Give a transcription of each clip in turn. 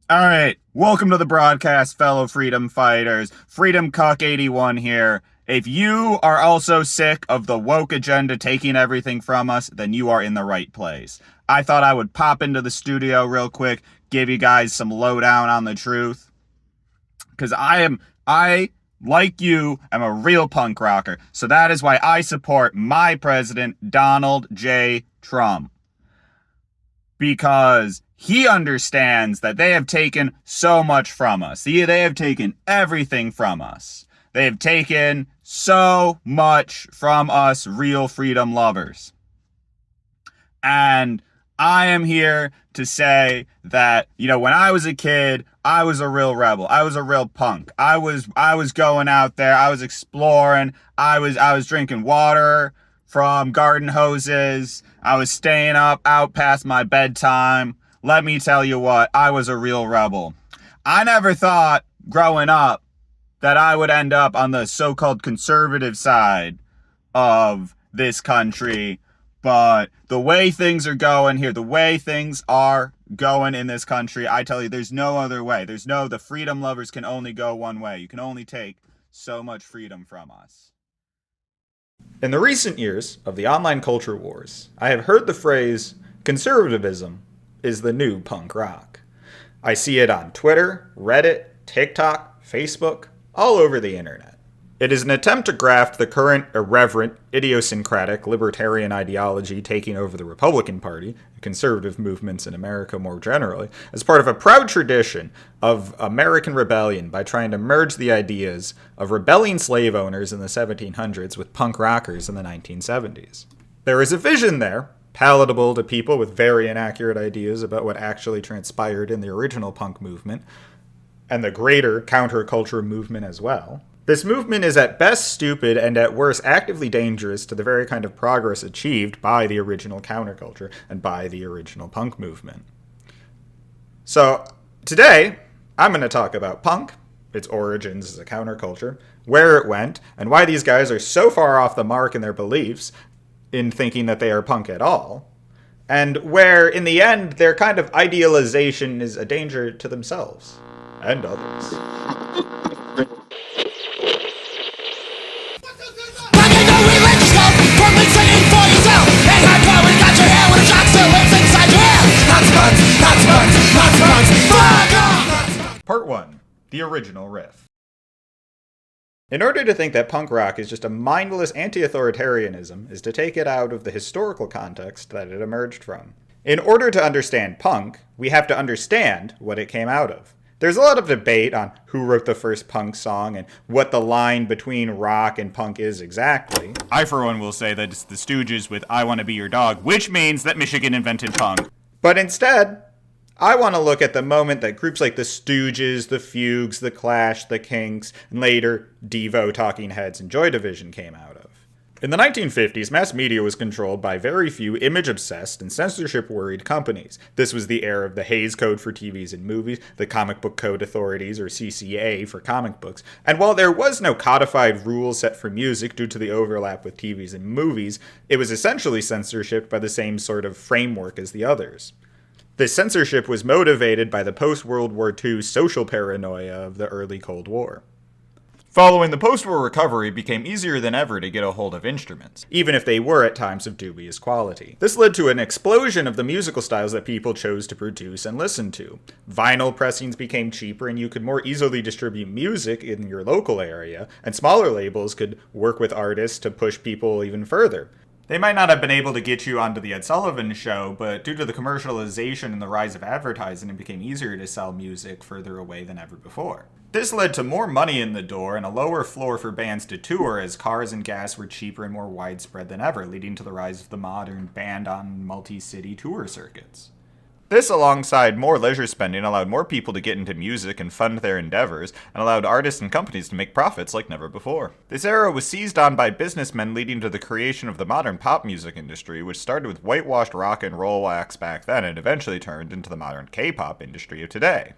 All right, welcome to the broadcast, fellow freedom fighters. Freedom Cuck 81 here. If you are also sick of the woke agenda taking everything from us, then you are in the right place. I thought I would pop into the studio real quick, give you guys some lowdown on the truth. Because I, like you, am a real punk rocker. So that is why I support my president, Donald J. Trump. Because he understands that they have taken so much from us. They have taken everything from us. They have taken so much from us real freedom lovers. And I am here to say that, when I was a kid, I was a real rebel. I was a real punk. I was going out there. I was exploring. I was drinking water from garden hoses. I was staying up out past my bedtime. Let me tell you what, I was a real rebel. I never thought growing up that I would end up on the so-called conservative side of this country, but the way things are going here, the way things are going in this country, I tell you, there's no other way. The freedom lovers can only go one way. You can only take so much freedom from us. In the recent years of the online culture wars, I have heard the phrase, conservatism is the new punk rock. I see it on Twitter, Reddit, TikTok, Facebook, all over the internet. It is an attempt to graft the current irreverent, idiosyncratic, libertarian ideology taking over the Republican Party, and conservative movements in America more generally, as part of a proud tradition of American rebellion by trying to merge the ideas of rebelling slave owners in the 1700s with punk rockers in the 1970s. There is a vision there, palatable to people with very inaccurate ideas about what actually transpired in the original punk movement, and the greater counterculture movement as well. This movement is at best stupid and at worst actively dangerous to the very kind of progress achieved by the original counterculture and by the original punk movement. So, today, I'm going to talk about punk, its origins as a counterculture, where it went, and why these guys are so far off the mark in their beliefs in thinking that they are punk at all, and where, in the end, their kind of idealization is a danger to themselves and others. Part 1. The original riff. In order to think that punk rock is just a mindless anti-authoritarianism is to take it out of the historical context that it emerged from. In order to understand punk, we have to understand what it came out of. There's a lot of debate on who wrote the first punk song and what the line between rock and punk is exactly. I, for one, will say that it's the Stooges with I Want to Be Your Dog, which means that Michigan invented punk. But instead, I want to look at the moment that groups like the Stooges, the Fugues, the Clash, the Kinks, and later Devo, Talking Heads, and Joy Division came out of. In the 1950s, mass media was controlled by very few image-obsessed and censorship-worried companies. This was the era of the Hays Code for TVs and movies, the Comic Book Code Authorities, or CCA for comic books, and while there was no codified rule set for music due to the overlap with TVs and movies, it was essentially censorship by the same sort of framework as the others. This censorship was motivated by the post-World War II social paranoia of the early Cold War. Following the post-war recovery, it became easier than ever to get a hold of instruments, even if they were at times of dubious quality. This led to an explosion of the musical styles that people chose to produce and listen to. Vinyl pressings became cheaper and you could more easily distribute music in your local area, and smaller labels could work with artists to push people even further. They might not have been able to get you onto the Ed Sullivan Show, but due to the commercialization and the rise of advertising, it became easier to sell music further away than ever before. This led to more money in the door and a lower floor for bands to tour as cars and gas were cheaper and more widespread than ever, leading to the rise of the modern band on multi-city tour circuits. This, alongside more leisure spending, allowed more people to get into music and fund their endeavors, and allowed artists and companies to make profits like never before. This era was seized on by businessmen, leading to the creation of the modern pop music industry, which started with whitewashed rock and roll acts back then and eventually turned into the modern K-pop industry of today.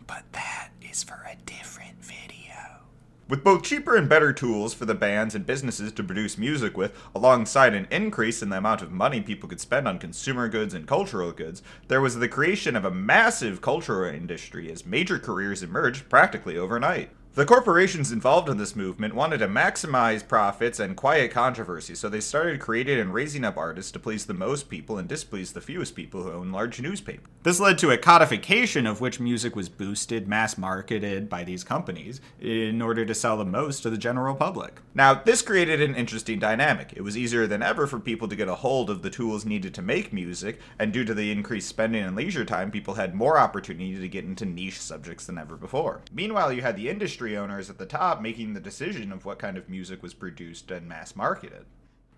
But that is for a different video. With both cheaper and better tools for the bands and businesses to produce music with, alongside an increase in the amount of money people could spend on consumer goods and cultural goods, there was the creation of a massive cultural industry as major careers emerged practically overnight. The corporations involved in this movement wanted to maximize profits and quiet controversy, so they started creating and raising up artists to please the most people and displease the fewest people who own large newspapers. This led to a codification of which music was boosted, mass marketed by these companies in order to sell the most to the general public. Now, this created an interesting dynamic. It was easier than ever for people to get a hold of the tools needed to make music, and due to the increased spending and leisure time, people had more opportunity to get into niche subjects than ever before. Meanwhile, you had the industry owners at the top making the decision of what kind of music was produced and mass marketed.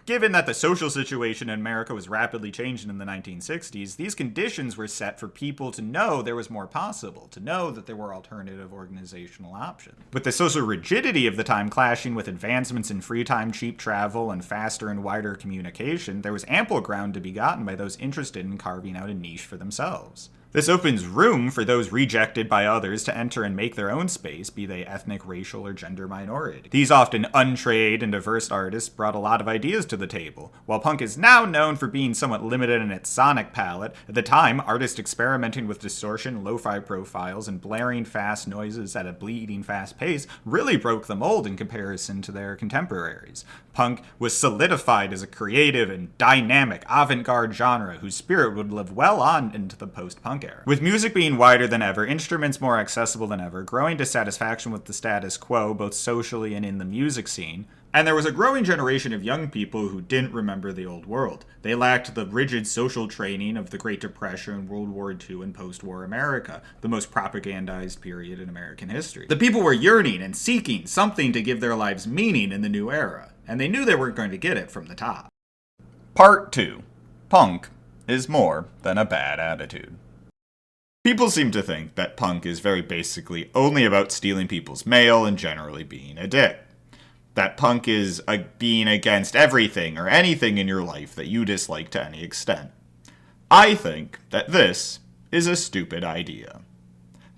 Given that the social situation in America was rapidly changing in the 1960s, these conditions were set for people to know there was more possible, to know that there were alternative organizational options. With the social rigidity of the time clashing with advancements in free time, cheap travel, and faster and wider communication, there was ample ground to be gotten by those interested in carving out a niche for themselves. This opens room for those rejected by others to enter and make their own space, be they ethnic, racial, or gender minority. These often untrained and diverse artists brought a lot of ideas to the table. While punk is now known for being somewhat limited in its sonic palette, at the time, artists experimenting with distortion, lo-fi profiles, and blaring fast noises at a bleeding fast pace really broke the mold in comparison to their contemporaries. Punk was solidified as a creative and dynamic avant-garde genre whose spirit would live well on into the post-punk era. With music being wider than ever, instruments more accessible than ever, growing dissatisfaction with the status quo, both socially and in the music scene, and there was a growing generation of young people who didn't remember the old world. They lacked the rigid social training of the Great Depression, World War II, and post-war America, the most propagandized period in American history. The people were yearning and seeking something to give their lives meaning in the new era, and they knew they weren't going to get it from the top. Part 2. Punk is more than a bad attitude. People seem to think that punk is very basically only about stealing people's mail and generally being a dick. That punk is being against everything or anything in your life that you dislike to any extent. I think that this is a stupid idea.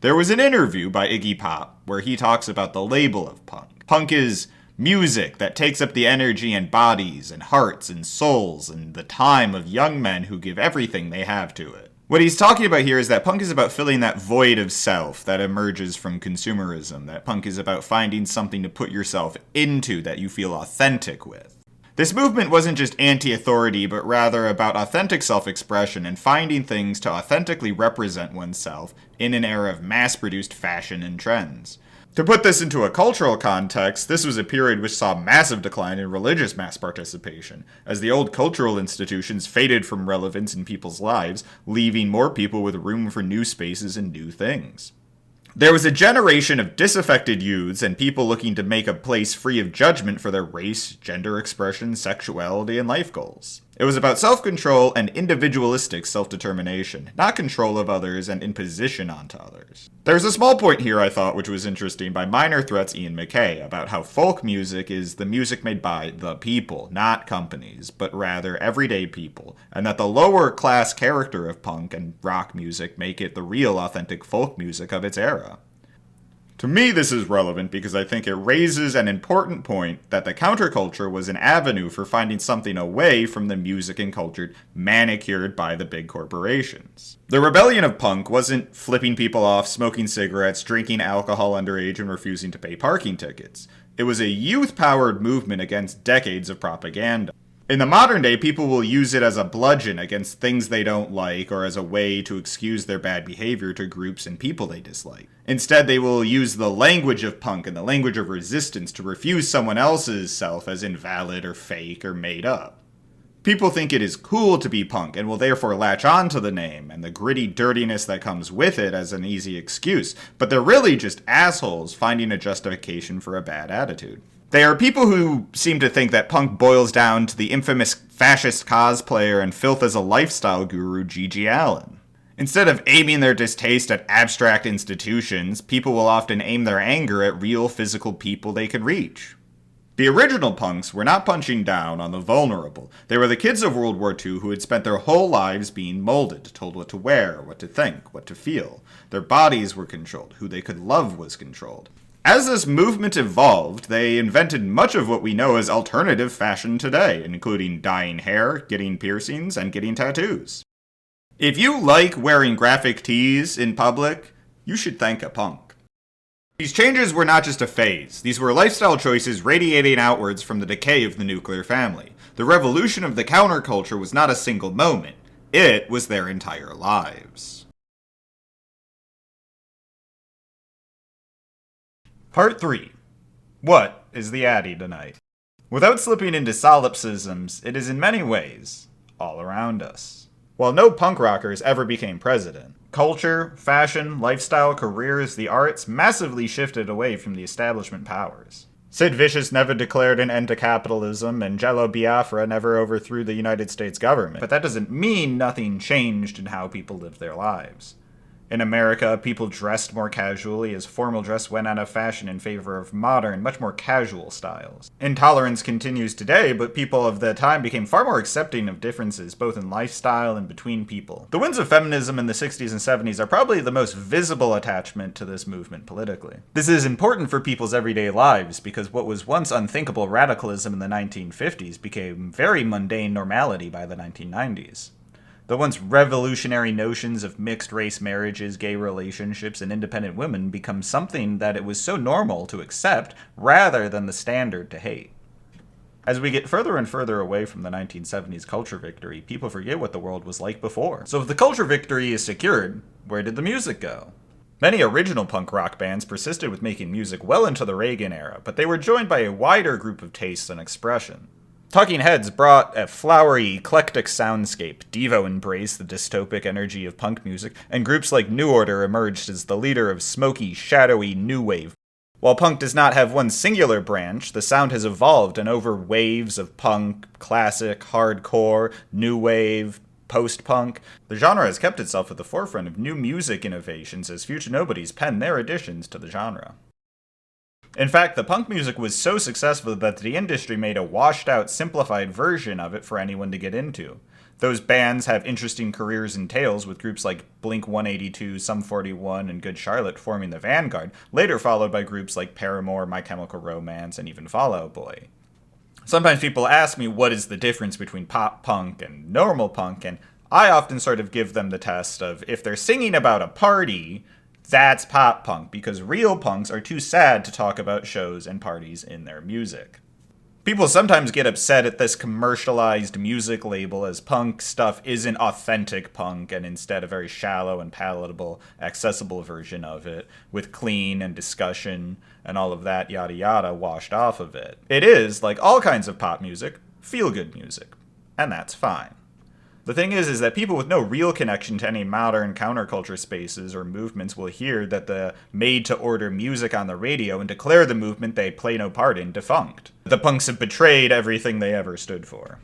There was an interview by Iggy Pop where he talks about the label of punk. Punk is music that takes up the energy and bodies and hearts and souls and the time of young men who give everything they have to it. What he's talking about here is that punk is about filling that void of self that emerges from consumerism, that punk is about finding something to put yourself into that you feel authentic with. This movement wasn't just anti-authority, but rather about authentic self-expression and finding things to authentically represent oneself in an era of mass-produced fashion and trends. To put this into a cultural context, this was a period which saw massive decline in religious mass participation, as the old cultural institutions faded from relevance in people's lives, leaving more people with room for new spaces and new things. There was a generation of disaffected youths and people looking to make a place free of judgment for their race, gender expression, sexuality, and life goals. It was about self-control and individualistic self-determination, not control of others and imposition onto others. There's a small point here I thought which was interesting by Minor Threat's Ian MacKaye about how folk music is the music made by the people, not companies, but rather everyday people, and that the lower class character of punk and rock music make it the real authentic folk music of its era. To me, this is relevant because I think it raises an important point that the counterculture was an avenue for finding something away from the music and culture manicured by the big corporations. The rebellion of punk wasn't flipping people off, smoking cigarettes, drinking alcohol underage, and refusing to pay parking tickets. It was a youth-powered movement against decades of propaganda. In the modern day, people will use it as a bludgeon against things they don't like or as a way to excuse their bad behavior to groups and people they dislike. Instead, they will use the language of punk and the language of resistance to refuse someone else's self as invalid or fake or made up. People think it is cool to be punk and will therefore latch on to the name and the gritty dirtiness that comes with it as an easy excuse, but they're really just assholes finding a justification for a bad attitude. They are people who seem to think that punk boils down to the infamous fascist cosplayer and filth as a lifestyle guru Gigi Allen. Instead of aiming their distaste at abstract institutions, people will often aim their anger at real physical people they can reach. The original punks were not punching down on the vulnerable. They were the kids of World War II who had spent their whole lives being molded, told what to wear, what to think, what to feel. Their bodies were controlled. Who they could love was controlled. As this movement evolved, they invented much of what we know as alternative fashion today, including dyeing hair, getting piercings, and getting tattoos. If you like wearing graphic tees in public, you should thank a punk. These changes were not just a phase. These were lifestyle choices radiating outwards from the decay of the nuclear family. The revolution of the counterculture was not a single moment. It was their entire lives. Part 3. What is the Addy tonight? Without slipping into solipsisms, it is in many ways all around us. While no punk rockers ever became president, culture, fashion, lifestyle, careers, the arts massively shifted away from the establishment powers. Sid Vicious never declared an end to capitalism, and Jello Biafra never overthrew the United States government. But that doesn't mean nothing changed in how people live their lives. In America, people dressed more casually as formal dress went out of fashion in favor of modern, much more casual styles. Intolerance continues today, but people of the time became far more accepting of differences, both in lifestyle and between people. The winds of feminism in the 60s and 70s are probably the most visible attachment to this movement politically. This is important for people's everyday lives, because what was once unthinkable radicalism in the 1950s became very mundane normality by the 1990s. The once revolutionary notions of mixed-race marriages, gay relationships, and independent women become something that it was so normal to accept rather than the standard to hate. As we get further and further away from the 1970s culture victory, people forget what the world was like before. So if the culture victory is secured, where did the music go? Many original punk rock bands persisted with making music well into the Reagan era, but they were joined by a wider group of tastes and expression. Talking Heads brought a flowery, eclectic soundscape. Devo embraced the dystopic energy of punk music, and groups like New Order emerged as the leader of smoky, shadowy new wave. While punk does not have one singular branch, the sound has evolved and over waves of punk, classic, hardcore, new wave, post-punk. The genre has kept itself at the forefront of new music innovations as Future Nobodies pen their additions to the genre. In fact, the punk music was so successful that the industry made a washed-out, simplified version of it for anyone to get into. Those bands have interesting careers and tales, with groups like Blink-182, Sum 41, and Good Charlotte forming the vanguard, later followed by groups like Paramore, My Chemical Romance, and even Fall Out Boy. Sometimes people ask me what is the difference between pop punk and normal punk, and I often sort of give them the test of if they're singing about a party, that's pop punk, because real punks are too sad to talk about shows and parties in their music. People sometimes get upset at this commercialized music label, as punk stuff isn't authentic punk and instead a very shallow and palatable, accessible version of it, with clean and discussion and all of that yada yada washed off of it. It is, like all kinds of pop music, feel-good music, and that's fine. The thing is that people with no real connection to any modern counterculture spaces or movements will hear that the made-to-order music on the radio and declare the movement they play no part in defunct. The punks have betrayed everything they ever stood for.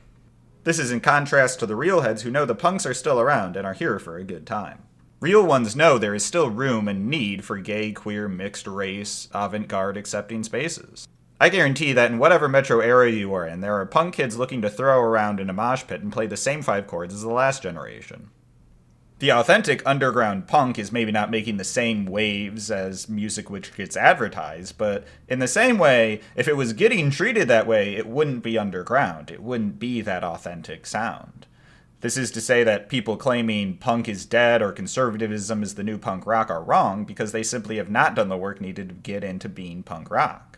This is in contrast to the real heads who know the punks are still around and are here for a good time. Real ones know there is still room and need for gay, queer, mixed race, avant-garde accepting spaces. I guarantee that in whatever metro area you are in, there are punk kids looking to throw around in a mosh pit and play the same 5 chords as the last generation. The authentic underground punk is maybe not making the same waves as music which gets advertised, but in the same way, if it was getting treated that way, it wouldn't be underground. It wouldn't be that authentic sound. This is to say that people claiming punk is dead or conservatism is the new punk rock are wrong, because they simply have not done the work needed to get into being punk rock.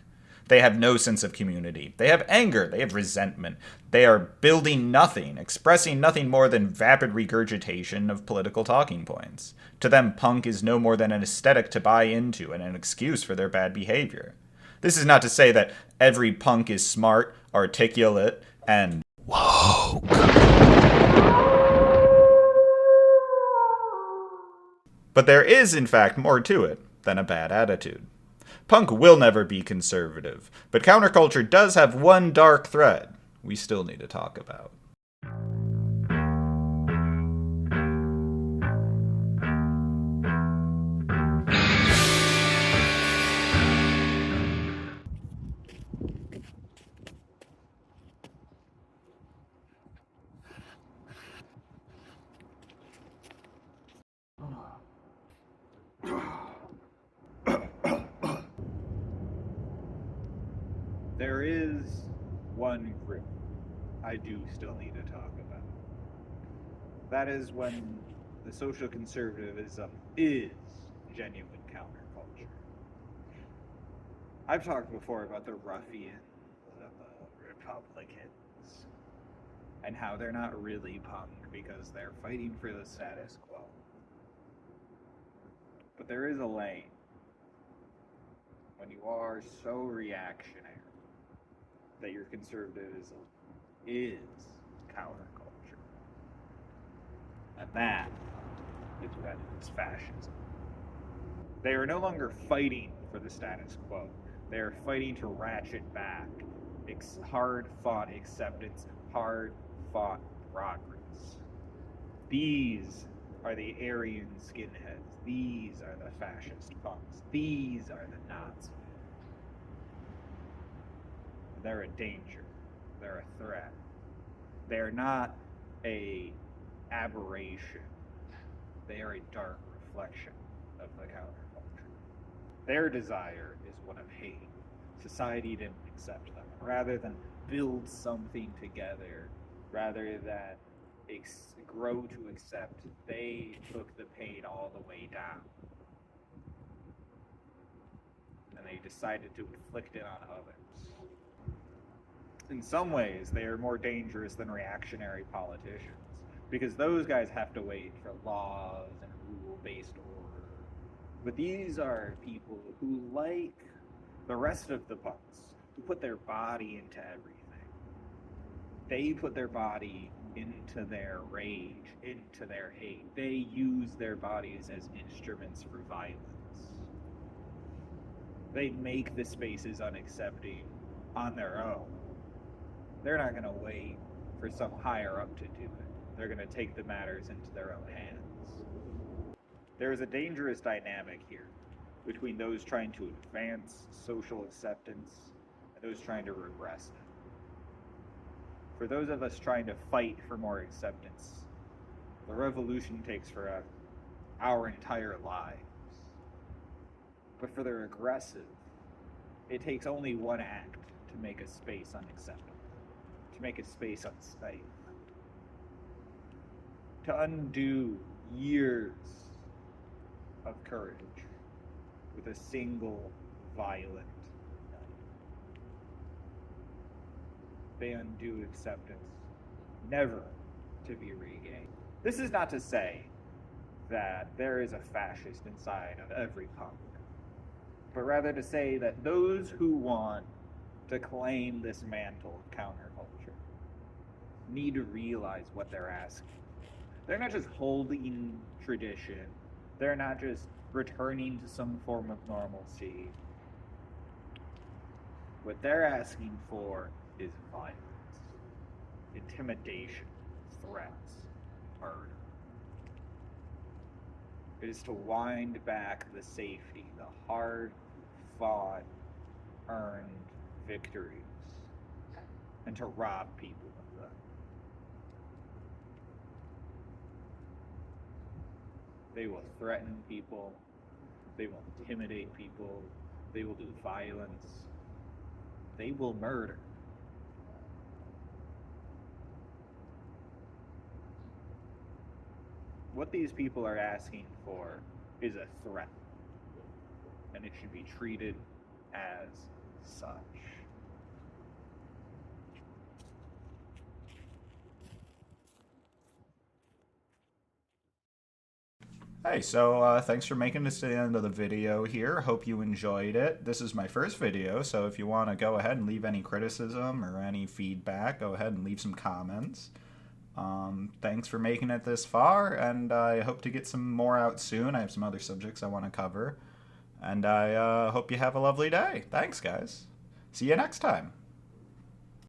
They have no sense of community. They have anger. They have resentment. They are building nothing, expressing nothing more than vapid regurgitation of political talking points. To them, punk is no more than an aesthetic to buy into and an excuse for their bad behavior. This is not to say that every punk is smart, articulate, and woke. But there is, in fact, more to it than a bad attitude. Punk will never be conservative, but counterculture does have one dark thread we still need to talk about. there is one group I do still need to talk about. That is when the social conservatism is genuine counterculture. I've talked before about the ruffians of the Republicans and how they're not really punk because they're fighting for the status quo. But there is a lane when you are so reactionary that your conservatism is counterculture. And that is when it's fascism. They are no longer fighting for the status quo. They are fighting to ratchet back hard-fought acceptance, hard-fought progress. These are the Aryan skinheads. These are the fascist punks. These are the Nazis. They're a danger. They're a threat. They're not a aberration. They are a dark reflection of the counterculture. Their desire is one of hate. Society didn't accept them. Rather than build something together, rather than grow to accept, they took the pain all the way down. And they decided to inflict it on others. In some ways, they are more dangerous than reactionary politicians, because those guys have to wait for laws and rule-based order. But these are people who, like the rest of the punks, who put their body into everything. They put their body into their rage, into their hate. They use their bodies as instruments for violence. They make the spaces unaccepting on their own. They're not going to wait for some higher up to do it. They're going to take the matters into their own hands. There is a dangerous dynamic here between those trying to advance social acceptance and those trying to regress it. For those of us trying to fight for more acceptance, the revolution takes forever, our entire lives. But for the regressive, it takes only one act to make a space unacceptable, to make a space unsafe, to undo years of courage with a single violent night. They undo acceptance, never to be regained. This is not to say that there is a fascist inside of every punk, but rather to say that those who want to claim this mantle of counterculture need to realize what they're asking. They're not just holding tradition. They're not just returning to some form of normalcy. What they're asking for is violence, intimidation, threats, murder. It is to wind back the safety, the hard-fought, earned victories, and to rob people of them. They will threaten people, they will intimidate people, they will do violence, they will murder. What these people are asking for is a threat, and it should be treated as such. Hey, so thanks for making this to the end of the video here. Hope you enjoyed it. This is my first video, so if you want to go ahead and leave any criticism or any feedback, go ahead and leave some comments. Thanks for making it this far, and I hope to get some more out soon. I have some other subjects I want to cover, and I hope you have a lovely day. Thanks, guys. See you next time.